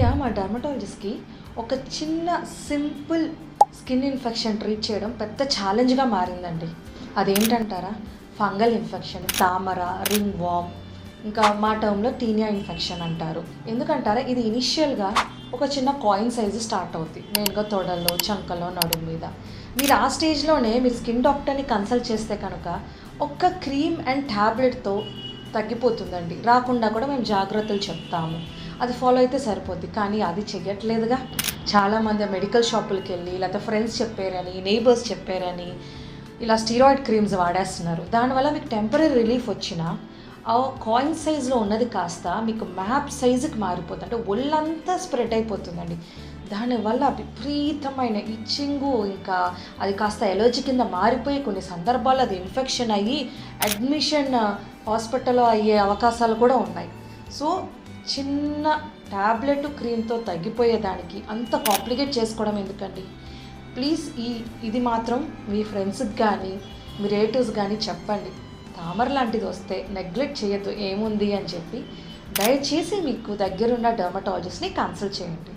మధ్య మా డర్మటాలజిస్ట్‌కి ఒక చిన్న సింపుల్ స్కిన్ ఇన్ఫెక్షన్ ట్రీట్ చేయడం పెద్ద ఛాలెంజ్‌గా మారిందండి. అదేంటంటారా? ఫంగల్ ఇన్ఫెక్షన్, తామర, రింగ్ వార్మ్, ఇంకా మా టర్మ్‌లో టీనియా ఇన్ఫెక్షన్ అంటారు. ఎందుకంటారా? ఇది ఇనిషియల్‌గా ఒక చిన్న కాయిన్ సైజు స్టార్ట్ అవుద్ది. మెయిన్‌గా తొడల్లో, చంకలో, నడుము మీద. మీరు ఆ స్టేజ్‌లోనే మీరు స్కిన్ డాక్టర్‌ని కన్సల్ట్ చేస్తే కనుక ఒక్క క్రీమ్ అండ్ టాబ్లెట్‌తో తగ్గిపోతుందండి. రాకుండా కూడా మేము జాగ్రత్తలు చెప్తాము. అది ఫాలో అయితే సరిపోద్ది. కానీ అది చెయ్యట్లేదుగా. చాలామంది మెడికల్ షాపులకెళ్ళి లేకపోతే ఫ్రెండ్స్ చెప్పారని, నైబర్స్ చెప్పారని ఇలా స్టీరాయిడ్ క్రీమ్స్ వాడేస్తున్నారు. దానివల్ల మీకు టెంపరరీ రిలీఫ్ వచ్చినా ఆ కాయిన్ సైజ్లో ఉన్నది కాస్త మీకు మ్యాప్ సైజుకి మారిపోతుంది. అంటే ఒళ్ళంతా స్ప్రెడ్ అయిపోతుందండి. దానివల్ల విపరీతమైన ఇచ్చింగు, ఇంకా అది కాస్త ఎలర్జీ కింద మారిపోయి కొన్ని సందర్భాల్లో అది ఇన్ఫెక్షన్ అయ్యి అడ్మిషన్ హాస్పిటల్లో అయ్యే అవకాశాలు కూడా ఉన్నాయి. సో చిన్న ట్యాబ్లెట్ క్రీమ్తో తగ్గిపోయేదానికి అంత కాంప్లికేట్ చేసుకోవడం ఎందుకండి? ప్లీజ్ ఇది మాత్రం మీ ఫ్రెండ్స్కి కానీ మీ రిలేటివ్స్ కానీ చెప్పండి. తామర లాంటిది వస్తే నెగ్లెక్ట్ చేయొద్దు, ఏముంది అని చెప్పి దయచేసి మీకు దగ్గరున్న డర్మటాలజిస్ట్ని కన్సల్ట్ చేయండి.